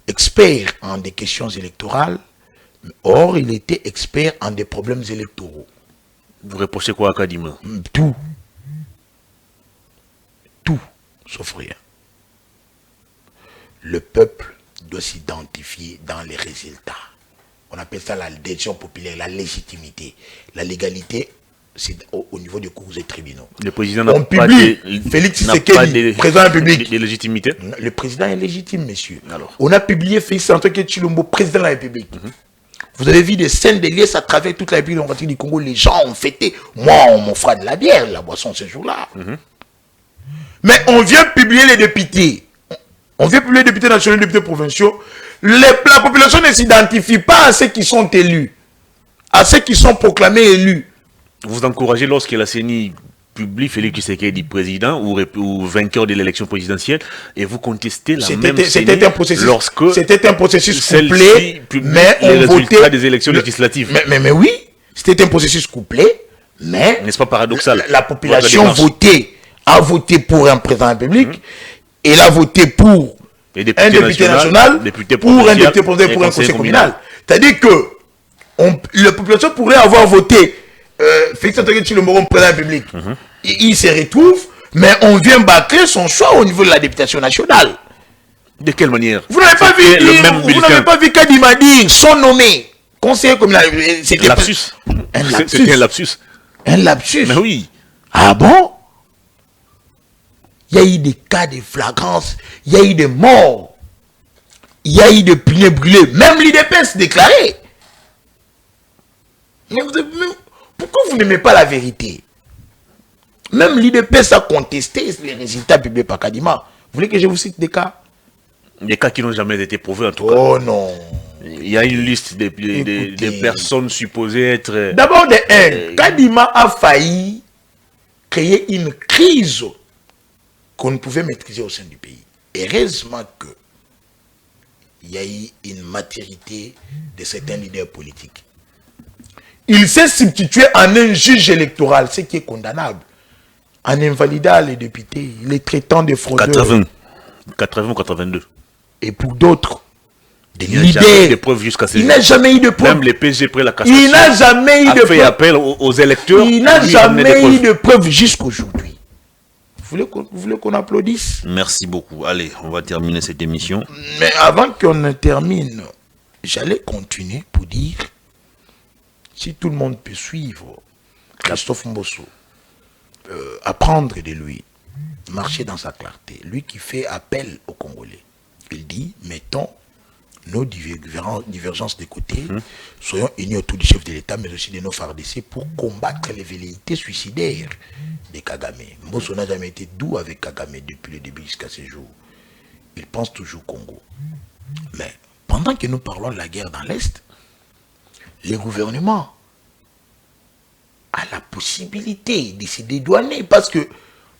Speaker 2: expert en des questions électorales. Or, il était expert en des problèmes électoraux.
Speaker 1: Vous reprochez quoi à Kadima?
Speaker 2: Tout. Tout, sauf rien. Le peuple doit s'identifier dans les résultats. On appelle ça la décision populaire, la légitimité. La légalité, c'est au niveau des cours et tribunaux.
Speaker 1: Le président n'a pas
Speaker 2: Félix Tshisekedi, président de la République.
Speaker 1: De légitimité.
Speaker 2: Le président est légitime, monsieur.
Speaker 1: Alors.
Speaker 2: On a publié Félix Antoine Tshilombo, président de la République. Vous avez vu des scènes de liesse à travers toute la République démocratique du Congo. Les gens ont fêté. Moi, on m'offre de la bière, la boisson ce jour-là. Mais on vient publier les députés. On vient publier les députés nationaux, les députés provinciaux. La population ne s'identifie pas à ceux qui sont élus, à ceux qui sont proclamés élus.
Speaker 1: Vous encouragez lorsque la CENI publie Félix Tshisekedi président ou vainqueur de l'élection présidentielle et vous contestez la même CENI.
Speaker 2: C'était un processus,
Speaker 1: lorsque
Speaker 2: c'était un processus couplé, mais
Speaker 1: les
Speaker 2: on
Speaker 1: résultats
Speaker 2: votait
Speaker 1: des élections législatives.
Speaker 2: Mais oui, c'était un processus couplé, mais
Speaker 1: n'est-ce pas paradoxal?
Speaker 2: La population a voté pour un président de la République, elle a voté pour un député national, pour un député provincial, pour un conseil communal. C'est-à-dire que la population pourrait avoir voté Félix Antoine Tshilombo, président de la République. Il se retrouve, mais on vient bâcler son choix au niveau de la députation nationale.
Speaker 1: De quelle manière?
Speaker 2: Vous n'avez pas vu vous n'avez pas vu Kadima dire son nommé conseiller communal.
Speaker 1: C'était un lapsus. C'était un lapsus.
Speaker 2: Un lapsus.
Speaker 1: Mais oui.
Speaker 2: Ah bon? Il y a eu des cas de flagrance, il y a eu des morts, il y a eu des pneus brûlés, même l'IDPS déclaré. Mais pourquoi vous n'aimez pas la vérité? Même l'IDPS a contesté les résultats publiés par Kadima. Vous voulez que je vous cite des cas?
Speaker 1: Des cas qui n'ont jamais été prouvés en tout cas.
Speaker 2: Oh non.
Speaker 1: Il y a une liste de personnes supposées être...
Speaker 2: D'abord, Kadima a failli créer une crise qu'on ne pouvait maîtriser au sein du pays. Heureusement qu'il y a eu une maturité de certains leaders politiques. Il s'est substitué en un juge électoral, ce qui est condamnable, en invalidant les députés, les traitant de fraudeurs.
Speaker 1: 80 ou 82.
Speaker 2: Et pour d'autres, des
Speaker 1: leaders, il
Speaker 2: n'a jamais eu de preuves.
Speaker 1: Même les PG près la cassation.
Speaker 2: Il n'a jamais eu de preuves.
Speaker 1: fait appel aux électeurs.
Speaker 2: Il n'a jamais eu de preuves jusqu'aujourd'hui. Vous voulez qu'on applaudisse?
Speaker 1: Merci beaucoup. Allez, on va terminer cette émission.
Speaker 2: Mais avant qu'on ne termine, j'allais continuer pour dire, si tout le monde peut suivre Christophe Mbosso, apprendre de lui, marcher dans sa clarté, lui qui fait appel aux Congolais, il dit, mettons nos divergences de côté, soyons unis autour du chef de l'État, mais aussi de nos FARDC pour combattre les velléités suicidaires de Kagame. Mbosso n'a jamais été doux avec Kagame depuis le début jusqu'à ce jour. Il pense toujours Congo. Mais pendant que nous parlons de la guerre dans l'Est, le gouvernement a la possibilité de se dédouaner parce que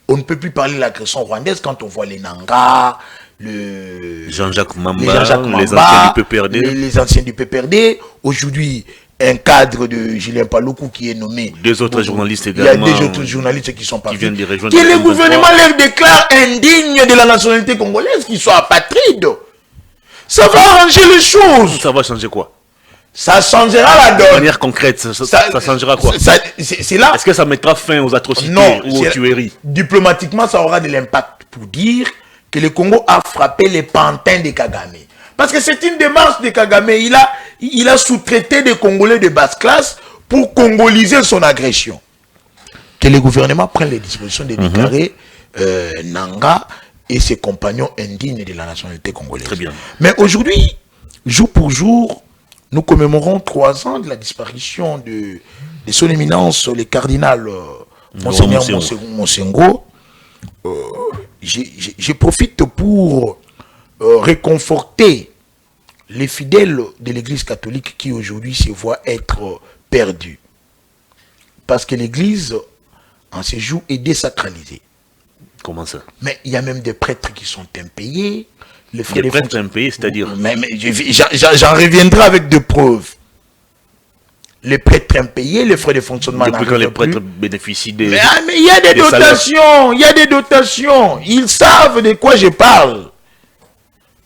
Speaker 2: on ne peut plus parler de l'agression rwandaise quand on voit les Nangas,
Speaker 1: Jean-Jacques Mamba, les anciens du PPRD.
Speaker 2: Les anciens du PPRD. Aujourd'hui, un cadre de Julien Paloukou qui est nommé.
Speaker 1: Deux autres journalistes également.
Speaker 2: Il y a deux autres journalistes qui sont partis.
Speaker 1: Qui viennent des régions. Que
Speaker 2: le gouvernement leur déclare indigne de la nationalité congolaise, qu'ils soient apatrides. Ça va arranger les choses.
Speaker 1: Ça va changer quoi?
Speaker 2: Ça changera la donne.
Speaker 1: De manière concrète, ça changera quoi?
Speaker 2: C'est là.
Speaker 1: Est-ce que ça mettra fin aux atrocités ou aux tueries?
Speaker 2: Diplomatiquement, ça aura de l'impact pour dire que le Congo a frappé les pantins de Kagame. Parce que c'est une démarche de Kagame. Il a sous-traité des Congolais de basse classe pour congoliser son agression. Que le gouvernement prenne les dispositions de déclarer Nanga et ses compagnons indignes de la nationalité congolaise.
Speaker 1: Très bien.
Speaker 2: Mais aujourd'hui, jour pour jour, nous commémorons 3 ans de la disparition de son éminence, le cardinal Monseigneur Monsengo. Je profite pour réconforter les fidèles de l'église catholique qui aujourd'hui se voient être perdus. Parce que l'église, en ces jours, est désacralisée.
Speaker 1: Comment ça?
Speaker 2: Mais il y a même des prêtres qui sont impayés.
Speaker 1: Des prêtres impayés, c'est-à-dire?
Speaker 2: Mais j'en reviendrai avec des preuves. Les prêtres impayés, les frais de fonctionnement.
Speaker 1: Depuis quand les prêtres bénéficient des...
Speaker 2: Mais il y a des dotations, il y a des dotations. Ils savent de quoi je parle.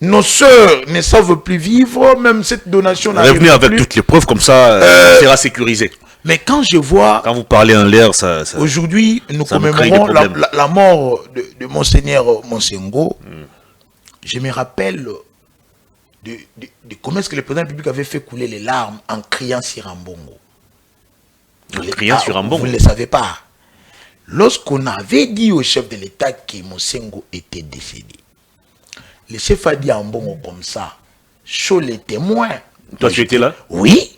Speaker 2: Nos sœurs ne savent plus vivre, même cette donation n'arrive plus.
Speaker 1: Revenez avec toutes les preuves, comme ça, sera sécurisé.
Speaker 2: Mais quand je vois...
Speaker 1: Quand vous parlez en l'air, ça
Speaker 2: aujourd'hui, nous commémorons la mort de Monseigneur Monsengo. Je me rappelle de comment est-ce que le président de la République avait fait couler les larmes en criant sur Ambongo.
Speaker 1: En criant sur Ambongo?
Speaker 2: Vous ne le savez pas. Lorsqu'on avait dit au chef de l'État que Monsengo était décédé, le chef a dit à Ambongo comme ça, chaud les témoins.
Speaker 1: Toi, tu étais là?
Speaker 2: Oui.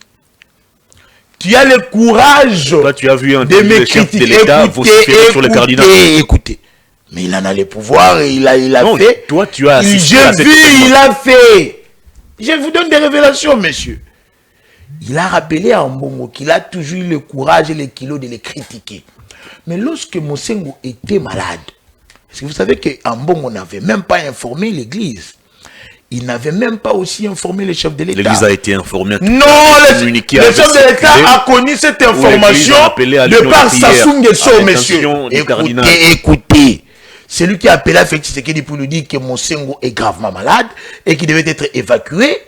Speaker 2: Tu as le courage.
Speaker 1: Toi, tu as vu un
Speaker 2: de
Speaker 1: chef de l'État vociférer sur le cardinal.
Speaker 2: Écoutez. Mais il en a les pouvoirs et il a
Speaker 1: non,
Speaker 2: fait.
Speaker 1: Toi, tu as assisté
Speaker 2: J'ai vu, il a fait. Je vous donne des révélations, monsieur. Il a rappelé à Mbongo qu'il a toujours eu le courage et le kilo de les critiquer. Mais lorsque Monsengo était malade, parce que vous savez que Mbongo n'avait même pas informé l'église. Il n'avait même pas aussi informé le chef de l'État.
Speaker 1: L'église a été informée.
Speaker 2: Non, le chef de l'État a connu cette information de par Sassou Nguesso, monsieur. Écoutez. C'est lui qui a appelé à Félix Tshisekedi pour lui dire que Monsengo est gravement malade et qu'il devait être évacué.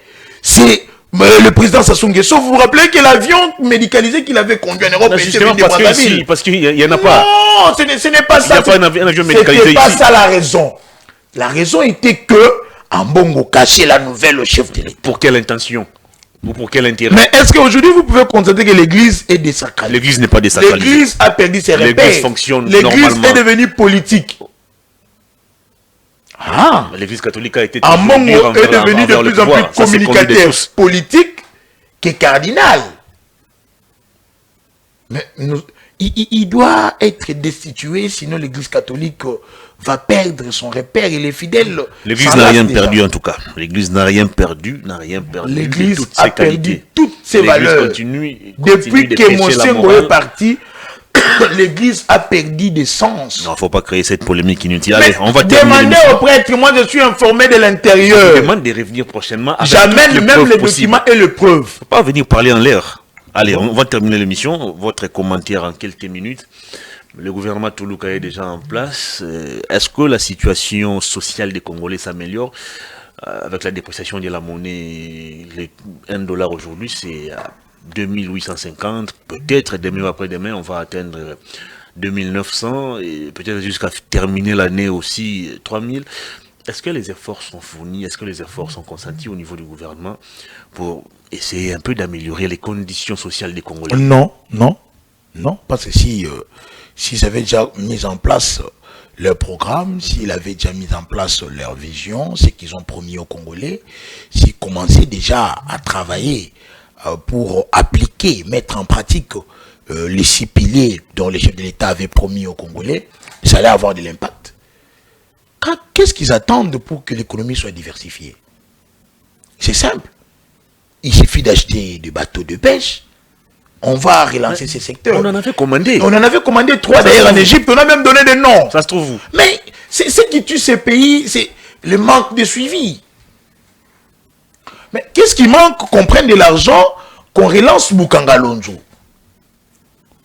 Speaker 2: C'est le président Sassou Nguesso. Vous vous rappelez que l'avion médicalisé qu'il avait conduit en Europe était venu de Brazzaville.
Speaker 1: Parce qu'il n'y en a pas.
Speaker 2: Non, ce n'est pas ça.
Speaker 1: Il n'y a pas un avion médicalisé ici.
Speaker 2: Ce n'était pas ça la raison. La raison était que Ambongo cachait la nouvelle au chef de l'État.
Speaker 1: Pour quelle intention? Ou pour quel intérêt?
Speaker 2: Mais est-ce qu'aujourd'hui vous pouvez constater que l'église est désacralisée?
Speaker 1: L'église n'est pas désacralisée.
Speaker 2: L'église a perdu ses repères.
Speaker 1: L'église fonctionne normalement.
Speaker 2: L'église est devenue politique.
Speaker 1: L'église catholique a été
Speaker 2: Ambongo est devenu de plus en plus communicateur politique que cardinal. Mais il doit être destitué, sinon l'église catholique va perdre son repère et les fidèles.
Speaker 1: L'église n'a rien perdu en tout cas. L'église n'a rien perdu,
Speaker 2: L'église a perdu toutes ses valeurs. Depuis que Monsengo est parti, l'église a perdu des sens.
Speaker 1: Non, il ne faut pas créer cette polémique inutile. Allez, on va
Speaker 2: demander au prêtre, moi je suis informé de l'intérieur.
Speaker 1: Je demande de revenir prochainement.
Speaker 2: J'amène même les documents et les preuves.
Speaker 1: Il ne faut pas venir parler en l'air. Allez, on va terminer l'émission. Votre commentaire en quelques minutes. Le gouvernement Toulouka est déjà en place. Est-ce que la situation sociale des Congolais s'améliore avec la dépréciation de la monnaie? $1 aujourd'hui, c'est 2850. Peut-être demain ou après-demain, on va atteindre 2900 et peut-être jusqu'à terminer l'année aussi 3000. Est-ce que les efforts sont fournis? Est-ce que les efforts sont consentis au niveau du gouvernement pour essayer un peu d'améliorer les conditions sociales des Congolais?
Speaker 2: Non. Parce que s'ils avaient déjà mis en place leur programme, s'ils avaient déjà mis en place leur vision, ce qu'ils ont promis aux Congolais, s'ils commençaient déjà à travailler pour appliquer, mettre en pratique les 6 piliers dont les chefs de l'État avaient promis aux Congolais, ça allait avoir de l'impact. Qu'est-ce qu'ils attendent pour que l'économie soit diversifiée? C'est simple. Il suffit d'acheter des bateaux de pêche. On va relancer ces secteurs.
Speaker 1: On en avait commandé.
Speaker 2: On en avait commandé 3 d'ailleurs en Égypte. On a même donné des noms.
Speaker 1: Ça se trouve où?
Speaker 2: Mais ce qui tue ces pays, c'est le manque de suivi. Mais qu'est-ce qui manque? Qu'on prenne de l'argent, qu'on relance Bukangalonzo,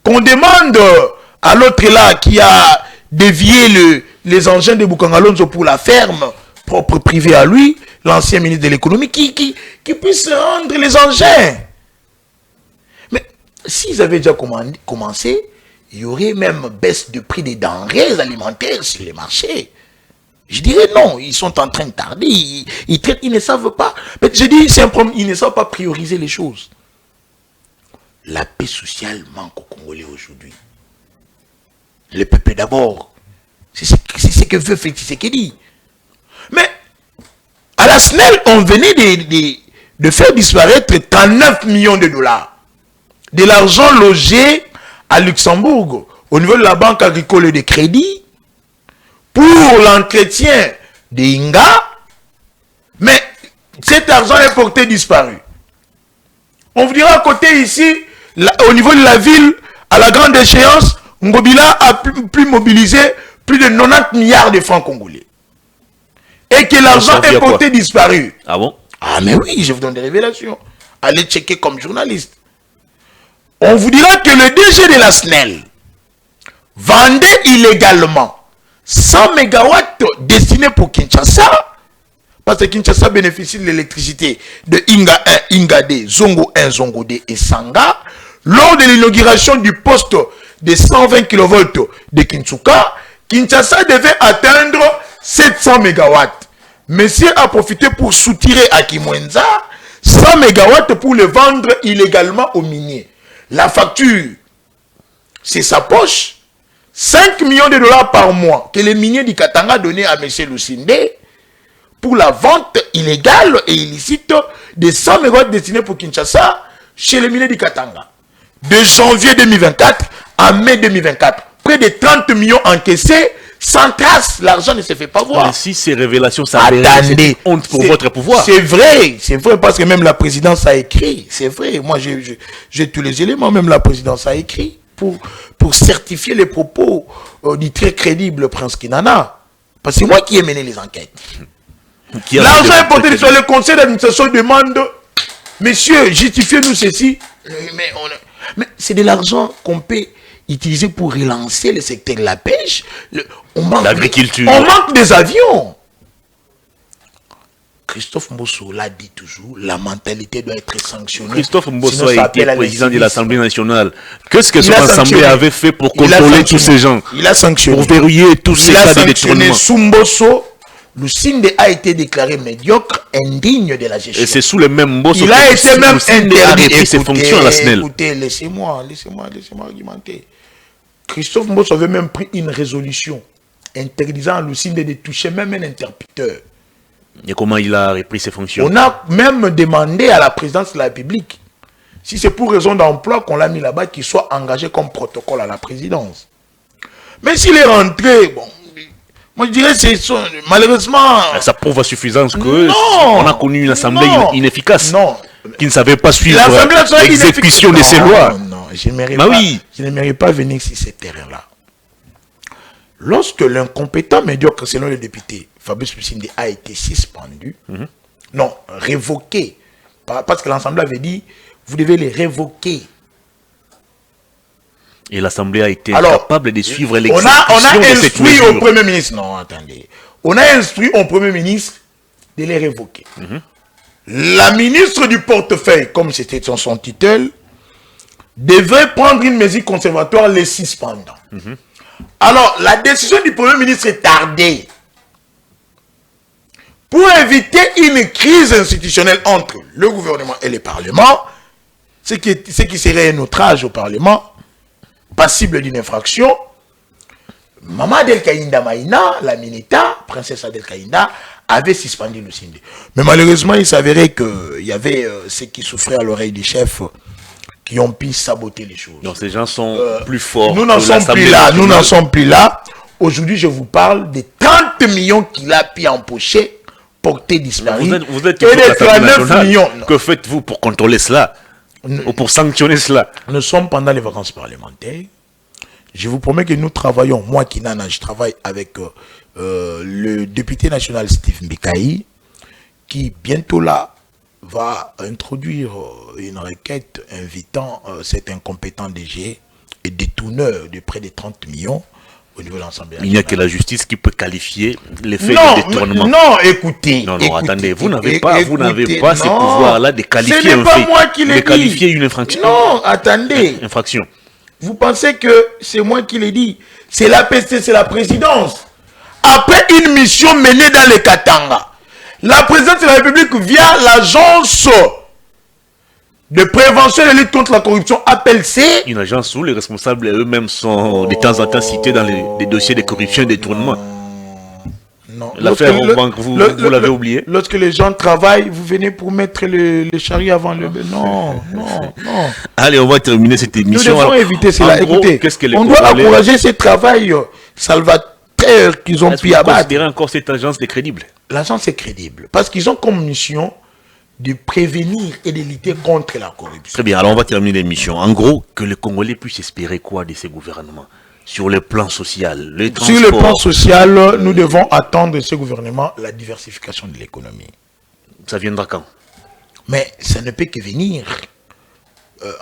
Speaker 2: qu'on demande à l'autre là qui a dévié les engins de Bukangalonzo pour la ferme propre privée à lui, l'ancien ministre de l'économie, qui puisse rendre les engins. Mais s'ils avaient déjà commencé, il y aurait même baisse de prix des denrées alimentaires sur les marchés. Je dirais non, ils sont en train de tarder, ils ne savent pas. Mais je dis, c'est un problème, ils ne savent pas prioriser les choses. La paix sociale manque au Congolais aujourd'hui. Le peuple d'abord. C'est ce que veut Félix Tshisekedi. Mais à la SNEL, on venait de faire disparaître 39 millions de dollars. De l'argent logé à Luxembourg, au niveau de la Banque agricole de crédit, pour l'entretien des Inga. Mais cet argent est porté disparu. On vous dira à côté ici, au niveau de la ville, à la grande échéance, Ngobila a pu mobiliser plus de 90 milliards de francs congolais. Et que l'argent est porté disparu.
Speaker 1: Ah bon?
Speaker 2: Ah mais oui, je vous donne des révélations. Allez checker comme journaliste. On vous dira que le DG de la SNEL vendait illégalement 100 mégawatts destinés pour Kinshasa, parce que Kinshasa bénéficie de l'électricité de Inga 1, Inga 2, Zongo 1, Zongo 2 et Sanga, lors de l'inauguration du poste de 120 kV de Kinsuka. Kinshasa devait atteindre 700 mégawatts. Monsieur a profité pour soutirer à Kimwenza 100 mégawatts pour le vendre illégalement aux miniers. La facture, c'est sa poche. 5 millions de dollars par mois que les miniers du Katanga donnaient à M. Lucinde pour la vente illégale et illicite de 100 mégawatts destinés pour Kinshasa chez les miniers du Katanga. De janvier 2024 à mai 2024, près de 30 millions encaissés, sans trace, l'argent ne se fait pas voir.
Speaker 1: Mais si ces révélations s'avèrent, c'est une honte pour votre pouvoir.
Speaker 2: C'est vrai parce que même la présidence a écrit, c'est vrai, moi j'ai tous les éléments, même la présidence a écrit pour certifier les propos du très crédible Prince Kinana. Parce que c'est moi qui ai mené les enquêtes. L'argent est porté sur le conseil d'administration demande, messieurs, justifiez-nous ceci. Mais c'est de l'argent qu'on peut utiliser pour relancer le secteur de la pêche.
Speaker 1: L'agriculture.
Speaker 2: On manque des avions. Christophe Mbosso l'a dit toujours, la mentalité doit être sanctionnée.
Speaker 1: Christophe Mbosso a été président de l'Assemblée nationale. Qu'est-ce que son Assemblée avait fait pour contrôler tous ces gens?
Speaker 2: Il a sanctionné.
Speaker 1: Pour verrouiller tous ces cas de détournement.
Speaker 2: Sous Mbosso, Lucinde a été déclaré médiocre, indigne de la gestion.
Speaker 1: Et c'est sous le même Mbosso
Speaker 2: il a été même
Speaker 1: interdit ses fonctions à la SNEL.
Speaker 2: Écoutez, laissez-moi argumenter. Christophe Mbosso avait même pris une résolution interdisant à Lucinde de toucher même un interrupteur.
Speaker 1: Et comment il a repris ses fonctions?
Speaker 2: On a même demandé à la présidence de la République, si c'est pour raison d'emploi qu'on l'a mis là-bas, qu'il soit engagé comme protocole à la présidence. Mais s'il est rentré, bon, moi je dirais c'est malheureusement...
Speaker 1: Ça prouve à suffisance qu'on a connu une assemblée inefficace, qui ne savait pas suivre l'exécution de ses lois.
Speaker 2: Non, je ne mérite pas venir sur ces terrains-là. Lorsque l'incompétent médiocre, selon le député Fabrice Lucinde, a été suspendu, non, révoqué, parce que l'Assemblée avait dit, vous devez les révoquer.
Speaker 1: Et l'Assemblée a été capable de suivre l'exécution
Speaker 2: de cette mesure. On a instruit au Premier ministre, non, attendez, on a instruit au Premier ministre de les révoquer. La ministre du portefeuille, comme c'était son titre, devrait prendre une mesure conservatoire les suspendant. Alors, la décision du Premier ministre est tardée. Pour éviter une crise institutionnelle entre le gouvernement et le Parlement, ce qui serait un outrage au Parlement, passible d'une infraction, Maman Adel Kaïnda Maïna, la Minita, princesse Adel Kaïnda, avait suspendu Lucinde. Mais malheureusement, il s'avérait qu'il y avait ceux qui souffraient à l'oreille du chef qui ont pu saboter les choses.
Speaker 1: Donc ces gens sont plus forts.
Speaker 2: Nous n'en sommes plus là. Nous n'en sommes plus là. Aujourd'hui, je vous parle des 30 millions qu'il a pu empocher, porter disparu.
Speaker 1: Vous êtes
Speaker 2: et des 39 millions.
Speaker 1: Que faites-vous pour contrôler cela? Ou pour sanctionner cela?
Speaker 2: Nous sommes pendant les vacances parlementaires. Je vous promets que nous travaillons, moi Kinana, je travaille avec le député national Steve Mbikaï, qui bientôt là va introduire une requête invitant cet incompétent DG et détourneur de près de 30 millions au niveau de l'Assemblée nationale.
Speaker 1: Il n'y a que la justice qui peut qualifier les faits de détournement.
Speaker 2: Non, écoutez.
Speaker 1: Non,
Speaker 2: écoutez,
Speaker 1: attendez, vous n'avez pas ce
Speaker 2: non,
Speaker 1: pouvoir-là de qualifier
Speaker 2: un fait. Ce n'est pas moi qui l'ai dit.
Speaker 1: De qualifier une infraction.
Speaker 2: Non, attendez.
Speaker 1: Infraction.
Speaker 2: Vous pensez que c'est moi qui l'ai dit? C'est l'APC, c'est la présidence. Après une mission menée dans les Katanga, la présidence de la République via l'agence de prévention et de lutte contre la corruption, APLC.
Speaker 1: Une agence où les responsables eux-mêmes sont de temps en temps cités dans les dossiers de corruption et de détournement.
Speaker 2: Non.
Speaker 1: L'affaire aux banques, vous l'avez oublié.
Speaker 2: Lorsque les gens travaillent, vous venez pour mettre le charrier avant le... Non.
Speaker 1: Allez, on va terminer cette émission.
Speaker 2: Nous devons éviter cela. Écoutez, on doit encourager ce travail salvateur qu'ils ont pu abattre.
Speaker 1: Vous considérez encore cette agence de crédible?
Speaker 2: L'agence est crédible parce qu'ils ont comme mission de prévenir et de lutter contre la corruption.
Speaker 1: Très bien, alors on va terminer l'émission. En gros, que les Congolais puissent espérer quoi de ces gouvernements? Sur le plan social, le transport.
Speaker 2: Sur le plan social, nous devons attendre de ce gouvernement la diversification de l'économie.
Speaker 1: Ça viendra quand?
Speaker 2: Mais ça ne peut que venir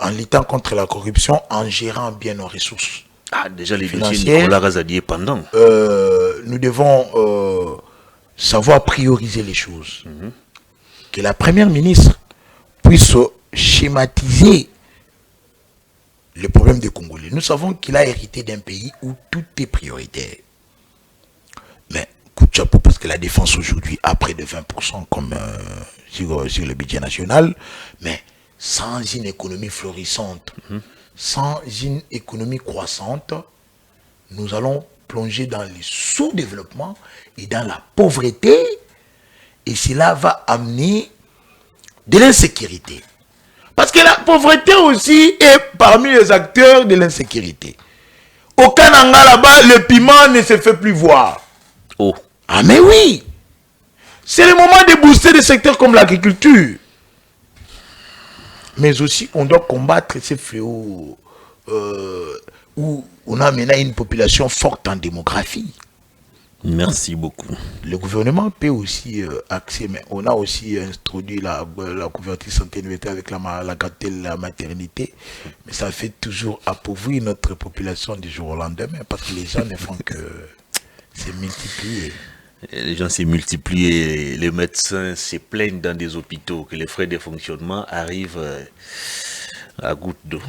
Speaker 2: en luttant contre la corruption, en gérant bien nos ressources.
Speaker 1: Ah, déjà les dossiers Nicolas Razadié pendant.
Speaker 2: Nous devons savoir prioriser les choses. Que la première ministre puisse schématiser le problème des Congolais. Nous savons qu'il a hérité d'un pays où tout est prioritaire. Mais coup de chapeau parce que la défense aujourd'hui a près de 20% comme sur le budget national, mais sans une économie florissante, sans une économie croissante, nous allons plonger dans le sous-développement et dans la pauvreté, et cela va amener de l'insécurité. Parce que la pauvreté aussi est parmi les acteurs de l'insécurité. Au Kananga là-bas, le piment ne se fait plus voir.
Speaker 1: Oh.
Speaker 2: Ah mais oui. C'est le moment de booster des secteurs comme l'agriculture. Mais aussi, on doit combattre ces fléaux où on a maintenant une population forte en démographie.
Speaker 1: Merci beaucoup.
Speaker 2: Le gouvernement peut aussi axer, mais on a aussi introduit la couverture santé universelle avec la gratuité de la maternité, mais ça fait toujours appauvrir notre population du jour au lendemain, parce que les gens ne font que se multiplier.
Speaker 1: Les gens se multiplient et les médecins se plaignent dans des hôpitaux que les frais de fonctionnement arrivent à goutte d'eau.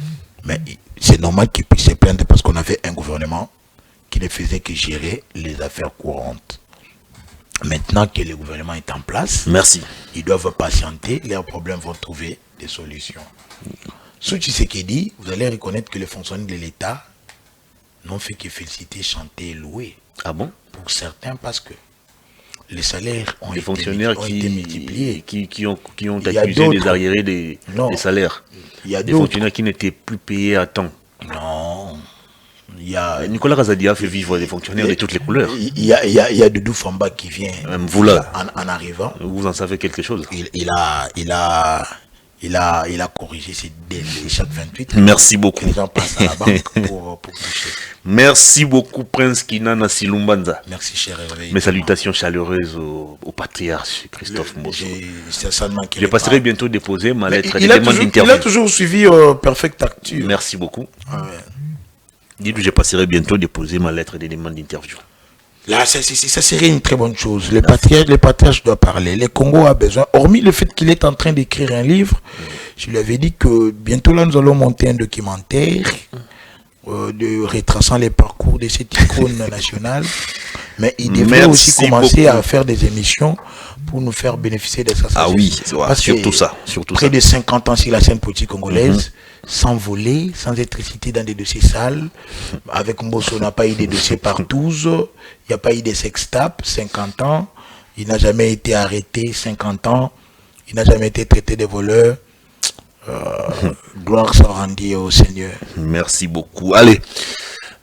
Speaker 2: Mais c'est normal qu'ils puissent se plaindre parce qu'on avait un gouvernement qui ne faisait que gérer les affaires courantes. Maintenant que le gouvernement est en place,
Speaker 1: merci.
Speaker 2: Ils doivent patienter, leurs problèmes vont trouver des solutions. Sous Tshisekedi, vous allez reconnaître que les fonctionnaires de l'État n'ont fait que féliciter, chanter et louer.
Speaker 1: Ah bon?
Speaker 2: Pour certains, parce que les salaires ont,
Speaker 1: les fonctionnaires
Speaker 2: été multipliés.
Speaker 1: Qui ont accusé des arriérés des salaires.
Speaker 2: Il y a
Speaker 1: des fonctionnaires qui n'étaient plus payés à temps.
Speaker 2: Non.
Speaker 1: Nicolas Razadié a fait vivre des fonctionnaires de toutes les couleurs.
Speaker 2: Il y a Doudou Famba qui vient
Speaker 1: vous là,
Speaker 2: en arrivant.
Speaker 1: Vous en savez quelque chose?
Speaker 2: Il a corrigé ses délais chaque 28.
Speaker 1: Merci beaucoup.
Speaker 2: Les gens passent à la banque pour toucher.
Speaker 1: Merci beaucoup, Prince Kinana Silumbanza.
Speaker 2: Merci, cher Hervé.
Speaker 1: Mes salutations chaleureuses au patriarche Christophe Mbosso. Je
Speaker 2: passerai
Speaker 1: passerai bientôt déposer ma lettre de demande d'interview.
Speaker 2: Il a toujours suivi Perfect Actu.
Speaker 1: Merci beaucoup.
Speaker 2: Ah ouais.
Speaker 1: Dites-lui, je passerai bientôt déposer ma lettre de demande d'interview.
Speaker 2: Là, ça serait une très bonne chose. Les patriarches doivent parler. Le Congo a besoin, hormis le fait qu'il est en train d'écrire un livre, je lui avais dit que bientôt là, nous allons monter un documentaire de retraçant les parcours de cette icône nationale. Mais il devrait aussi commencer à faire des émissions pour nous faire bénéficier de ça.
Speaker 1: Ah oui, surtout ça.
Speaker 2: Près de 50 ans sur la scène politique congolaise, sans voler, sans être cité dans des dossiers sales. Avec Mbosso, on n'a pas eu des dossiers partout. Il n'y a pas eu des sextapes, 50 ans. Il n'a jamais été arrêté, 50 ans. Il n'a jamais été traité de voleur. Gloire soit rendue au Seigneur.
Speaker 1: Merci beaucoup. Allez,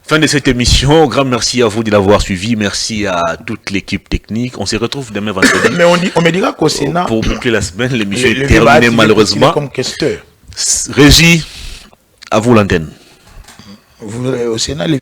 Speaker 1: fin de cette émission. Grand merci à vous de l'avoir suivi. Merci à toute l'équipe technique. On se retrouve demain vendredi.
Speaker 2: Mais on me dira qu'au Sénat,
Speaker 1: pour boucler la semaine, l'émission est terminée malheureusement.
Speaker 2: Comme questeur.
Speaker 1: Régie, à vous l'antenne.
Speaker 2: Au Sénat, les